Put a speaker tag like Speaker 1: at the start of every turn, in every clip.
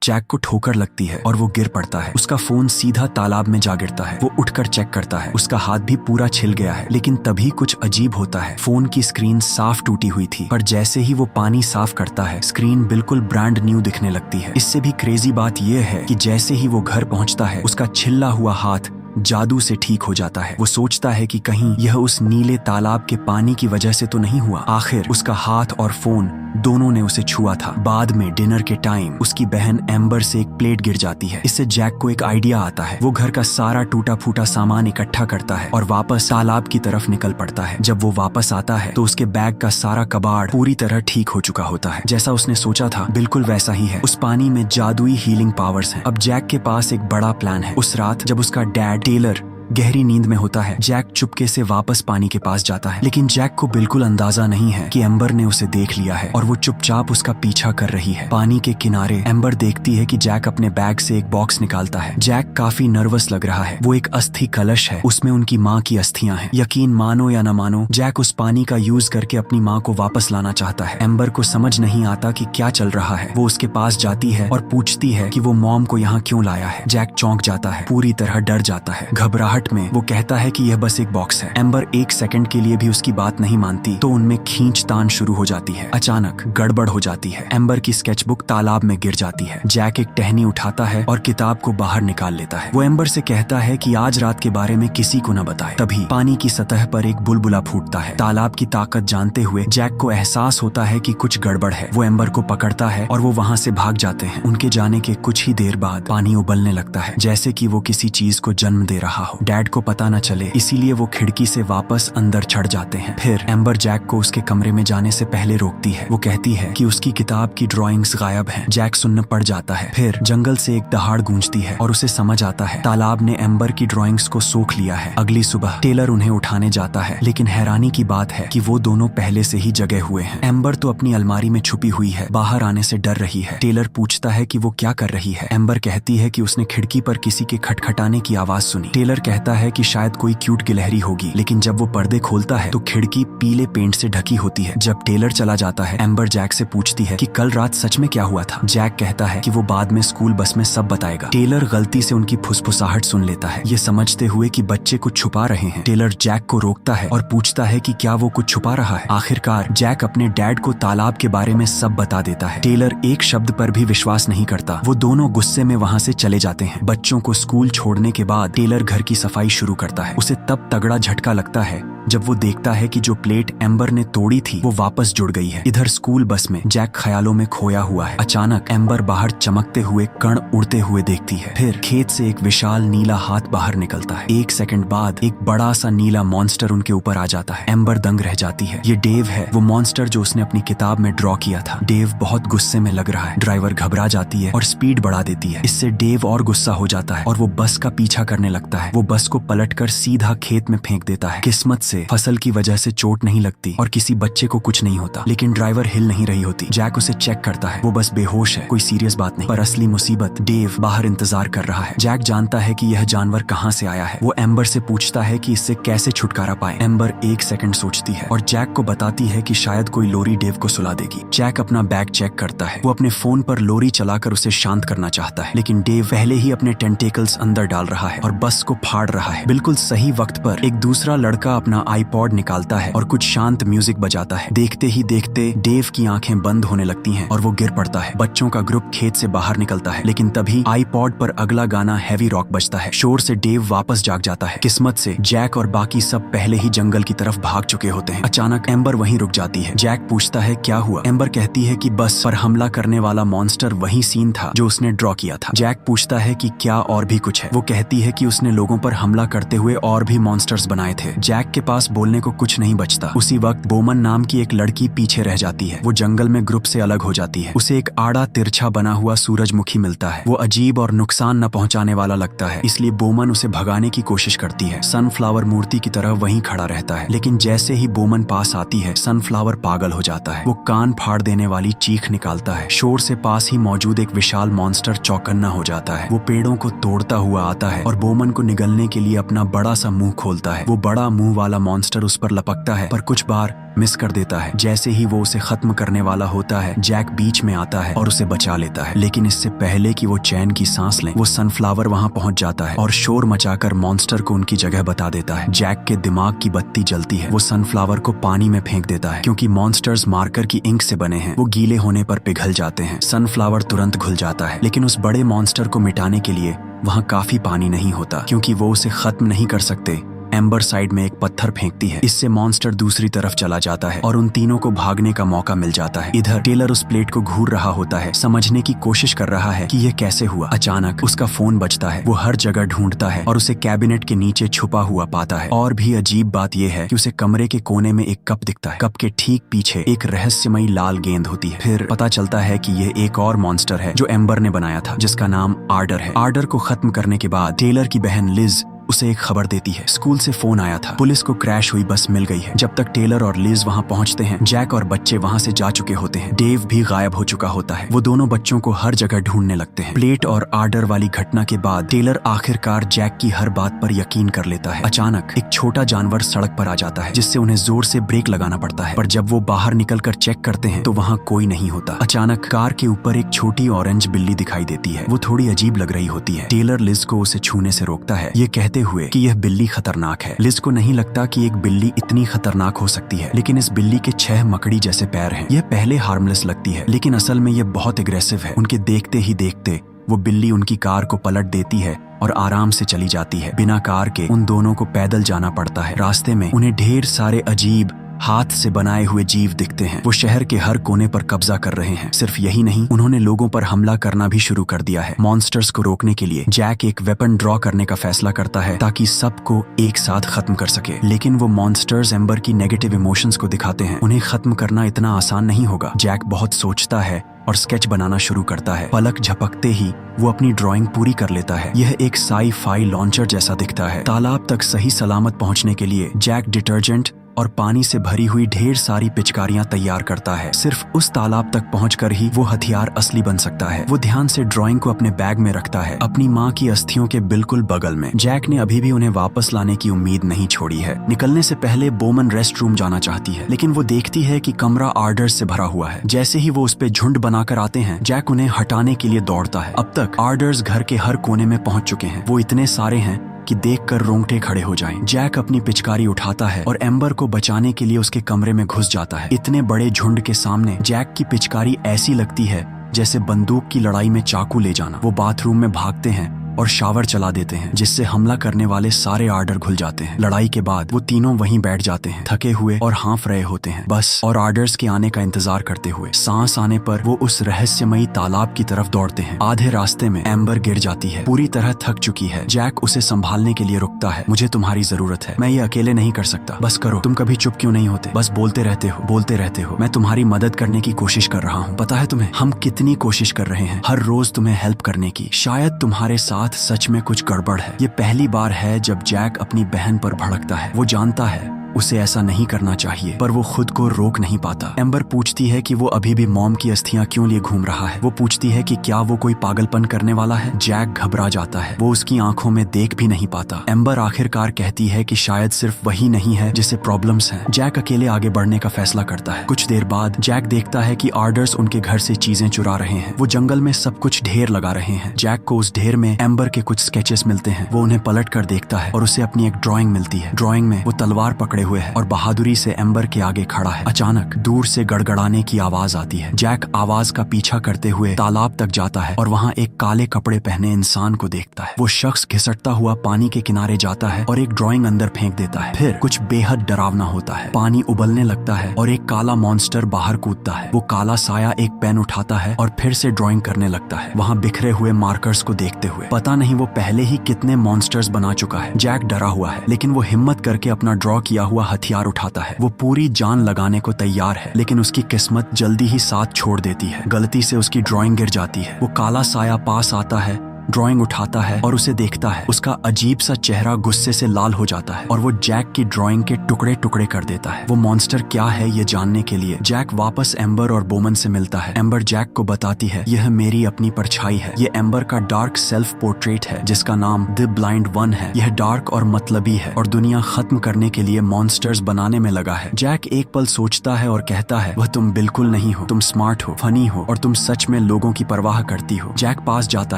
Speaker 1: Jack को ठोकर लगती है और वो गिर पड़ता है। उसका फोन सीधा तालाब में जा गिरता है। वो उठकर चेक करता है, उसका हाथ भी पूरा छिल गया है। लेकिन तभी कुछ अजीब होता है। फोन की स्क्रीन साफ टूटी हुई थी, पर जैसे ही वो पानी साफ करता है, स्क्रीन बिल्कुल ब्रांड न्यू दिखने लगती है। इससे भी क्रेजी बात यह है कि जैसे ही वो घर पहुंचता है, उसका छिल्ला हुआ हाथ जादू से ठीक हो जाता है। वो सोचता है कि कहीं यह उस नीले तालाब के पानी की वजह से तो नहीं हुआ। आखिर उसका हाथ और फोन दोनों ने उसे छुआ था। बाद में डिनर के टाइम उसकी बहन एम्बर से एक प्लेट गिर जाती है। इससे जैक को एक आइडिया आता है। वो घर का सारा टूटा फूटा सामान इकट्ठा करता है और वापस तालाब की तरफ निकल पड़ता है। जब वो वापस आता है तो उसके बैग का सारा कबाड़ पूरी तरह ठीक हो चुका होता है। जैसा उसने सोचा था बिल्कुल वैसा ही है। उस पानी में जादुई हीलिंग पावर्स हैं। अब जैक के पास एक बड़ा प्लान है। उस रात जब उसका डैड टेलर गहरी नींद में होता है, जैक चुपके से वापस पानी के पास जाता है। लेकिन जैक को बिल्कुल अंदाजा नहीं है कि एम्बर ने उसे देख लिया है और वो चुपचाप उसका पीछा कर रही है। पानी के किनारे एम्बर देखती है कि जैक अपने बैग से एक बॉक्स निकालता है। जैक काफी नर्वस लग रहा है। वो एक अस्थि कलश है, उसमें उनकी माँ की अस्थियां हैं। यकीन मानो या न मानो, जैक उस पानी का यूज करके अपनी माँ को वापस लाना चाहता है। एम्बर को समझ नहीं आता कि क्या चल रहा है। वो उसके पास जाती है और पूछती है कि वो मॉम को यहाँ क्यों लाया है। जैक चौंक जाता है, पूरी तरह डर जाता है। घबराहट में वो कहता है कि यह बस एक बॉक्स है। एम्बर एक सेकंड के लिए भी उसकी बात नहीं मानती तो उनमें खींचतान शुरू हो जाती है। अचानक गड़बड़ हो जाती है। एम्बर की स्केचबुक तालाब में गिर जाती है। जैक एक टहनी उठाता है और किताब को बाहर निकाल लेता है। वो एम्बर से कहता है कि आज रात के बारे में किसी को न बताए। तभी पानी की सतह पर एक बुलबुला फूटता है। तालाब की ताकत जानते हुए जैक को एहसास होता है कि कुछ गड़बड़ है। वो एम्बर को पकड़ता है और वो वहाँ से भाग जाते हैं। उनके जाने के कुछ ही देर बाद पानी उबलने लगता है, जैसे कि वो किसी चीज को जन्म दे रहा हो। डैड को पता न चले, इसीलिए वो खिड़की से वापस अंदर चढ़ जाते हैं। फिर एम्बर जैक को उसके कमरे में जाने से पहले रोकती है। वो कहती है कि उसकी किताब की ड्राइंग्स गायब हैं। जैक सुनने पड़ जाता है। फिर जंगल से एक दहाड़ गूंजती है और उसे समझ आता है तालाब ने एम्बर की ड्राइंग्स को सोख लिया है। अगली सुबह टेलर उन्हें उठाने जाता है, लेकिन हैरानी की बात है कि वो दोनों पहले से ही जगे हुए हैं। एम्बर तो अपनी अलमारी में छुपी हुई है, बाहर आने से डर रही है। टेलर पूछता है कि वो क्या कर रही है। एम्बर कहती है कि उसने खिड़की पर किसी के खटखटाने की आवाज सुनी। टेलर कहता है कि शायद कोई क्यूट गिलहरी होगी, लेकिन जब वो पर्दे खोलता है तो खिड़की पीले पेंट से ढकी होती है। जब टेलर चला जाता है, एम्बर जैक से पूछती है कि कल रात सच में क्या हुआ था। जैक कहता है कि वो बाद में स्कूल बस में सब बताएगा। टेलर गलती से उनकी फुसफुसाहट सुन लेता है, ये समझते हुए कि बच्चे कुछ छुपा रहे हैं। टेलर जैक को रोकता है और पूछता है कि क्या वो कुछ छुपा रहा है। आखिरकार जैक अपने डैड को तालाब के बारे में सब बता देता है। टेलर एक शब्द पर भी विश्वास नहीं करता। वो दोनों गुस्से में वहाँ से चले जाते हैं। बच्चों को स्कूल छोड़ने के बाद टेलर घर की सफाई शुरू करता है। उसे तब तगड़ा झटका लगता है जब वो देखता है कि जो प्लेट एम्बर ने तोड़ी थी वो वापस जुड़ गई है। इधर स्कूल बस में जैक ख्यालों में खोया हुआ है। अचानक एम्बर बाहर चमकते हुए कण उड़ते हुए देखती है। फिर खेत से एक विशाल नीला हाथ बाहर निकलता है। एक सेकंड बाद एक बड़ा सा नीला मॉन्स्टर उनके ऊपर आ जाता है। एम्बर दंग रह जाती है। ये डेव है, वो मॉन्स्टर जो उसने अपनी किताब में ड्रॉ किया था। डेव बहुत गुस्से में लग रहा है। ड्राइवर घबरा जाती है और स्पीड बढ़ा देती है। इससे डेव और गुस्सा हो जाता है और वो बस का पीछा करने लगता है। वो बस को पलटकर सीधा खेत में फेंक देता है। किस्मत से फसल की वजह से चोट नहीं लगती और किसी बच्चे को कुछ नहीं होता, लेकिन ड्राइवर हिल नहीं रही होती। जैक उसे चेक करता है, वो बस बेहोश है, कोई सीरियस बात नहीं। पर असली मुसीबत डेव बाहर इंतजार कर रहा है। जैक जानता है कि यह जानवर कहाँ से आया है। वो एम्बर से पूछता है कि इससे कैसे छुटकारा पाए। एम्बर एक सेकंड सोचती है और जैक को बताती है कि शायद कोई लोरी डेव को सुला देगी। जैक अपना बैग चेक करता है। वो अपने फोन पर लोरी चलाकर उसे शांत करना चाहता है, लेकिन डेव पहले ही अपने टेंटेकल्स अंदर डाल रहा है और बस को फाड़ रहा है। बिल्कुल सही वक्त पर एक दूसरा लड़का अपना आईपॉड निकालता है और कुछ शांत म्यूजिक बजाता है। देखते ही देखते डेव की आंखें बंद होने लगती हैं और वो गिर पड़ता है। बच्चों का ग्रुप खेत से बाहर निकलता है, लेकिन तभी आईपॉड पर अगला गाना हैवी रॉक बजता है। शोर से डेव वापस जाग जाता है। किस्मत से जैक और बाकी सब पहले ही जंगल की तरफ भाग चुके होते हैं। अचानक एम्बर वहीं रुक जाती है। जैक पूछता है क्या हुआ। एम्बर कहती है कि बस पर हमला करने वाला मॉन्स्टर वही सीन था जो उसने ड्रॉ किया था। जैक पूछता है कि क्या और भी कुछ है। वो कहती है कि उसने लोगों पर हमला करते हुए और भी मॉन्स्टर्स बनाए थे। जैक के पास बोलने को कुछ नहीं बचता। उसी वक्त बोमन नाम की एक लड़की पीछे रह जाती है। वो जंगल में ग्रुप से अलग हो जाती है। उसे एक आड़ा तिरछा बना हुआ सूरजमुखी मिलता है। वो अजीब और नुकसान न पहुंचाने वाला लगता है, इसलिए बोमन उसे भगाने की कोशिश करती है। सनफ्लावर मूर्ति की तरह वहीं खड़ा रहता है, लेकिन जैसे ही बोमन पास आती है सनफ्लावर पागल हो जाता है। वो कान फाड़ देने वाली चीख निकालता है। शोर से पास ही मौजूद एक विशाल मॉन्स्टर चौकन्ना हो जाता है। वो पेड़ों को तोड़ता हुआ आता है और बोमन को निगलने के लिए अपना बड़ा सा मुंह खोलता है। वो बड़ा मुंह वाला मॉन्स्टर उस पर लपकता है, पर कुछ बार मिस कर देता है। जैसे ही वो उसे खत्म करने वाला होता है, जैक बीच में आता है और उसे बचा लेता है। लेकिन इससे पहले कि वो चैन की सांस लें, वो सनफ्लावर वहां पहुंच जाता है और शोर मचाकर मॉन्स्टर को उनकी जगह बता देता है। जैक के दिमाग की बत्ती जलती है। वो सनफ्लावर को पानी में फेंक देता है, क्योंकि मॉन्स्टर्स मार्कर की इंक से बने हैं। वो गीले होने पर पिघल जाते हैं। सनफ्लावर तुरंत घुल जाता है, लेकिन उस बड़े मॉन्स्टर को मिटाने के लिए वहां काफी पानी नहीं होता, क्योंकि वो उसे खत्म नहीं कर सकते। एम्बर साइड में एक पत्थर फेंकती है। इससे मॉन्स्टर दूसरी तरफ चला जाता है और उन तीनों को भागने का मौका मिल जाता है। इधर टेलर उस प्लेट को घूर रहा होता है, समझने की कोशिश कर रहा है कि यह कैसे हुआ। अचानक उसका फोन बजता है। वो हर जगह ढूंढता है और उसे कैबिनेट के नीचे छुपा हुआ पाता है। और भी अजीब बात यह है कि उसे कमरे के कोने में एक कप दिखता है। कप के ठीक पीछे एक रहस्यमयी लाल गेंद होती है। फिर पता चलता है कि यह एक और मॉन्स्टर है जो एम्बर ने बनाया था, जिसका नाम आर्डर है। आर्डर को खत्म करने के बाद टेलर की बहन लिज उसे एक खबर देती है। स्कूल से फोन आया था, पुलिस को क्रैश हुई बस मिल गई है। जब तक टेलर और लिज वहां पहुंचते हैं, जैक और बच्चे वहां से जा चुके होते हैं। डेव भी गायब हो चुका होता है। वो दोनों बच्चों को हर जगह ढूंढने लगते हैं। प्लेट और आर्डर वाली घटना के बाद टेलर आखिरकार जैक की हर बात पर यकीन कर लेता है। अचानक एक छोटा जानवर सड़क पर आ जाता है, जिससे उन्हें जोर से ब्रेक लगाना पड़ता है। पर जब वो बाहर निकलकर चेक करते हैं तो वहाँ कोई नहीं होता। अचानक कार के ऊपर एक छोटी ऑरेंज बिल्ली दिखाई देती है। वो थोड़ी अजीब लग रही होती है। टेलर लिज को उसे छूने से रोकता है, ये कहते हुए कि यह बिल्ली खतरनाक है। लिज को नहीं लगता कि एक बिल्ली इतनी खतरनाक हो सकती है, लेकिन इस बिल्ली के 6 मकड़ी जैसे पैर हैं। यह पहले हार्मलेस लगती है, लेकिन असल में यह बहुत एग्रेसिव है। उनके देखते ही देखते वो बिल्ली उनकी कार को पलट देती है और आराम से चली जाती है। बिना कार के उन दोनों को पैदल जाना पड़ता है। रास्ते में उन्हें ढेर सारे अजीब हाथ से बनाए हुए जीव दिखते हैं। वो शहर के हर कोने पर कब्जा कर रहे हैं। सिर्फ यही नहीं, उन्होंने लोगों पर हमला करना भी शुरू कर दिया है। मॉन्स्टर्स को रोकने के लिए जैक एक वेपन ड्रॉ करने का फैसला करता है, ताकि सबको एक साथ खत्म कर सके। लेकिन वो मॉन्स्टर्स एम्बर की नेगेटिव इमोशंस को दिखाते हैं। उन्हें खत्म करना इतना आसान नहीं होगा। जैक बहुत सोचता है और स्केच बनाना शुरू करता है। पलक झपकते ही वो अपनी ड्राइंग पूरी कर लेता है। यह एक साई-फाई लॉन्चर जैसा दिखता है। तालाब तक सही सलामत पहुंचने के लिए जैक डिटर्जेंट और पानी से भरी हुई ढेर सारी पिचकारियां तैयार करता है। सिर्फ उस तालाब तक पहुंचकर ही वो हथियार असली बन सकता है। वो ध्यान से ड्राइंग को अपने बैग में रखता है, अपनी माँ की अस्थियों के बिल्कुल बगल में। जैक ने अभी भी उन्हें वापस लाने की उम्मीद नहीं छोड़ी है। निकलने से पहले बोमन रेस्ट रूम जाना चाहती है, लेकिन वो देखती है कि कमरा आर्डर्स से भरा हुआ है। जैसे ही वो उस पे झुंड बनाकर आते हैं, जैक उन्हें हटाने के लिए दौड़ता है। अब तक आर्डर्स घर के हर कोने में पहुंच चुके हैं। वो इतने सारे हैं कि देखकर रोंगटे खड़े हो जाएं। जैक अपनी पिचकारी उठाता है और एम्बर को बचाने के लिए उसके कमरे में घुस जाता है। इतने बड़े झुंड के सामने जैक की पिचकारी ऐसी लगती है जैसे बंदूक की लड़ाई में चाकू ले जाना। वो बाथरूम में भागते हैं और शावर चला देते हैं, जिससे हमला करने वाले सारे आर्डर घुल जाते हैं। लड़ाई के बाद वो तीनों वहीं बैठ जाते हैं, थके हुए और हाँफ रहे होते हैं, बस और आर्डर्स के आने का इंतजार करते हुए। सांस आने पर वो उस रहस्यमयी तालाब की तरफ दौड़ते हैं। आधे रास्ते में एम्बर गिर जाती है, पूरी तरह थक चुकी है। जैक उसे संभालने के लिए रुकता है। मुझे तुम्हारी जरूरत है, मैं ये अकेले नहीं कर सकता, बस करो। तुम कभी चुप क्यों नहीं होते? बस बोलते रहते हो, बोलते रहते हो। मैं तुम्हारी मदद करने की कोशिश कर रहा हूँ। पता है तुम्हें हम कितनी कोशिश कर रहे हैं हर रोज तुम्हें हेल्प करने की। शायद तुम्हारे साथ सच में कुछ गड़बड़ है। ये पहली बार है जब जैक अपनी बहन पर भड़कता है। वो जानता है उसे ऐसा नहीं करना चाहिए, पर वो खुद को रोक नहीं पाता। एम्बर पूछती है कि वो अभी भी मॉम की अस्थियां क्यों लिए घूम रहा है। वो पूछती है कि क्या वो कोई पागलपन करने वाला है। जैक घबरा जाता है, वो उसकी आंखों में देख भी नहीं पाता। एम्बर आखिरकार कहती है कि शायद सिर्फ वही नहीं है जिसे प्रॉब्लम्स हैं। जैक अकेले आगे बढ़ने का फैसला करता है। कुछ देर बाद जैक देखता है कि आर्डर्स उनके घर से चीजें चुरा रहे हैं। वो जंगल में सब कुछ ढेर लगा रहे हैं। जैक को उस ढेर में एम्बर के कुछ स्केचेस मिलते हैं। वो उन्हें पलट कर देखता है और उसे अपनी एक ड्राइंग मिलती है। ड्राइंग में वो तलवार पकड़े हुए है और बहादुरी से एम्बर के आगे खड़ा है। अचानक दूर से गड़गड़ाने की आवाज आती है। जैक आवाज का पीछा करते हुए तालाब तक जाता है और वहाँ एक काले कपड़े पहने इंसान को देखता है। वो शख्स घिसटता हुआ पानी के किनारे जाता है और एक ड्राइंग अंदर फेंक देता है। फिर कुछ बेहद डरावना होता है। पानी उबलने लगता है और एक काला मॉन्स्टर बाहर कूदता है। वो काला साया एक पेन उठाता है और फिर से ड्राइंग करने लगता है, वहाँ बिखरे हुए मार्कर्स को देखते हुए। पता नहीं वो पहले ही कितने मॉन्स्टर्स बना चुका है। जैक डरा हुआ है, लेकिन वो हिम्मत करके अपना ड्रॉ किया हुआ हथियार उठाता है। वो पूरी जान लगाने को तैयार है, लेकिन उसकी किस्मत जल्दी ही साथ छोड़ देती है। गलती से उसकी ड्राइंग गिर जाती है। वो काला साया पास आता है ड्राइंग उठाता है और उसे देखता है। उसका अजीब सा चेहरा गुस्से से लाल हो जाता है और वो जैक की ड्राइंग के टुकड़े टुकड़े कर देता है। वो मॉन्स्टर क्या है ये जानने के लिए जैक वापस एम्बर और बोमन से मिलता है। एम्बर जैक को बताती है यह मेरी अपनी परछाई है। ये एम्बर का डार्क सेल्फ पोर्ट्रेट है जिसका नाम द ब्लाइंड वन है। यह डार्क और मतलबी है और दुनिया खत्म करने के लिए मॉन्स्टर्स बनाने में लगा है। जैक एक पल सोचता है और कहता है वह तुम बिल्कुल नहीं हो। तुम स्मार्ट हो, फनी हो और तुम सच में लोगों की परवाह करती हो। जैक पास जाता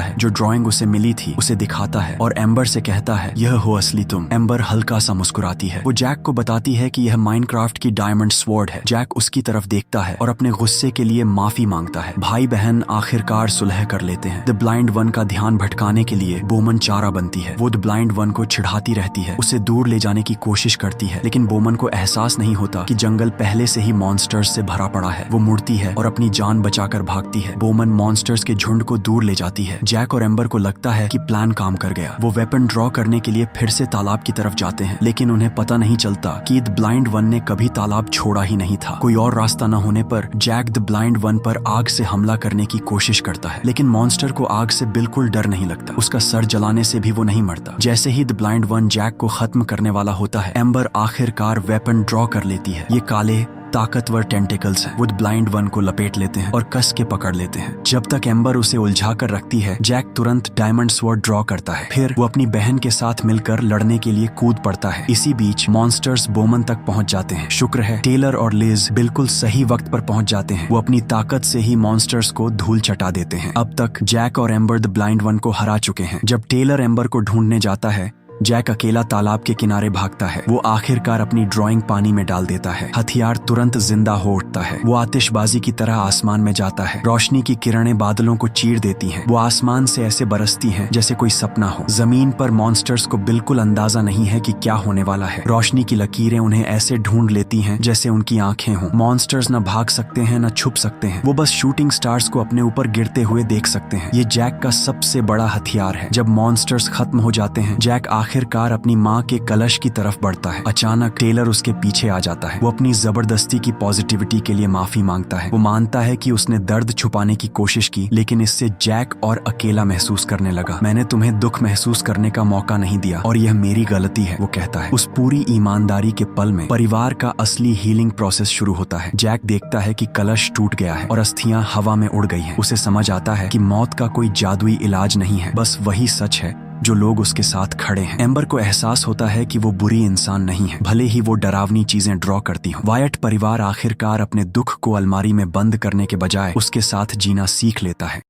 Speaker 1: है, जो ड्राइंग उसे मिली थी उसे दिखाता है और एम्बर से कहता है यह हो असली तुम। एम्बर हल्का सा मुस्कुराती है। वो जैक को बताती है कि यह माइनक्राफ्ट की डायमंड स्वॉर्ड है। जैक उसकी तरफ देखता है और अपने गुस्से के लिए माफी मांगता है। भाई बहन आखिरकार सुलह कर लेते हैं। द ब्लाइंड वन का ध्यान भटकाने के लिए बोमन चारा बनती है। वो द ब्लाइंड वन को चिढ़ाती रहती है, उसे दूर ले जाने की कोशिश करती है, लेकिन बोमन को एहसास नहीं होता कि जंगल पहले से ही मॉन्स्टर्स से भरा पड़ा है। वो मुड़ती है और अपनी जान बचाकर भागती है। बोमन मॉन्स्टर्स के झुंड को दूर ले जाती है। जैक और एम्बर को लगता है कि प्लान काम कर गया। वो वेपन ड्रॉ करने के लिए फिर से तालाब की तरफ जाते हैं, लेकिन उन्हें पता नहीं चलता कि द ब्लाइंड वन ने कभी तालाब छोड़ा ही नहीं था। कोई और रास्ता न होने पर जैक द ब्लाइंड वन पर आग से हमला करने की कोशिश करता है, लेकिन मॉन्स्टर को आग से बिल्कुल डर नहीं लगता। उसका सर जलाने से भी वो नहीं मरता। जैसे ही द ब्लाइंड वन जैक को खत्म करने वाला होता है, एम्बर आखिरकार वेपन ड्रॉ कर लेती है। ये काले ताकतवर टेंटिकल्स हैं। वो ब्लाइंड वन को लपेट लेते हैं और कस के पकड़ लेते हैं। जब तक एम्बर उसे उलझा कर रखती है, जैक तुरंत डायमंड स्वॉर्ड ड्रॉ करता है। फिर वो अपनी बहन के साथ मिलकर लड़ने के लिए कूद पड़ता है। इसी बीच मॉन्स्टर्स बोमन तक पहुंच जाते हैं। शुक्र है टेलर और लिज बिल्कुल सही वक्त पर पहुंच जाते हैं। वो अपनी ताकत से ही मॉन्स्टर्स को धूल चटा देते हैं। अब तक जैक और एम्बर द ब्लाइंड वन को हरा चुके हैं। जब टेलर एम्बर को ढूंढने जाता है, जैक अकेला तालाब के किनारे भागता है। वो आखिरकार अपनी ड्राइंग पानी में डाल देता है। हथियार तुरंत जिंदा हो उठता है। वो आतिशबाजी की तरह आसमान में जाता है। रोशनी की किरणें बादलों को चीर देती हैं। वो आसमान से ऐसे बरसती हैं जैसे कोई सपना हो। जमीन पर मॉन्स्टर्स को बिल्कुल अंदाजा नहीं है कि क्या होने वाला है। रोशनी की लकीरें उन्हें ऐसे ढूंढ लेती हैं जैसे उनकी आंखें हों। मॉन्स्टर्स न भाग सकते हैं न छुप सकते हैं। वो बस शूटिंग स्टार्स को अपने ऊपर गिरते हुए देख सकते हैं। ये जैक का सबसे बड़ा हथियार है। जब मॉन्स्टर्स खत्म हो जाते हैं, जैक आखिरकार अपनी माँ के कलश की तरफ बढ़ता है। अचानक टेलर उसके पीछे आ जाता है। वो अपनी जबरदस्ती की पॉजिटिविटी के लिए माफी मांगता है। वो मानता है कि उसने दर्द छुपाने की कोशिश की, लेकिन इससे जैक और अकेला महसूस करने लगा। मैंने तुम्हें दुख महसूस करने का मौका नहीं दिया और यह मेरी गलती है, वो कहता है। उस पूरी ईमानदारी के पल में परिवार का असली हीलिंग प्रोसेस शुरू होता है। जैक देखता है कि कलश टूट गया है और अस्थियां हवा में उड़ गई हैं। उसे समझ आता है कि मौत का कोई जादुई इलाज नहीं है, बस वही सच है जो लोग उसके साथ खड़े हैं। एम्बर को एहसास होता है कि वो बुरी इंसान नहीं है, भले ही वो डरावनी चीजें ड्रॉ करती हों। वायट परिवार आखिरकार अपने दुख को अलमारी में बंद करने के बजाय उसके साथ जीना सीख लेता है।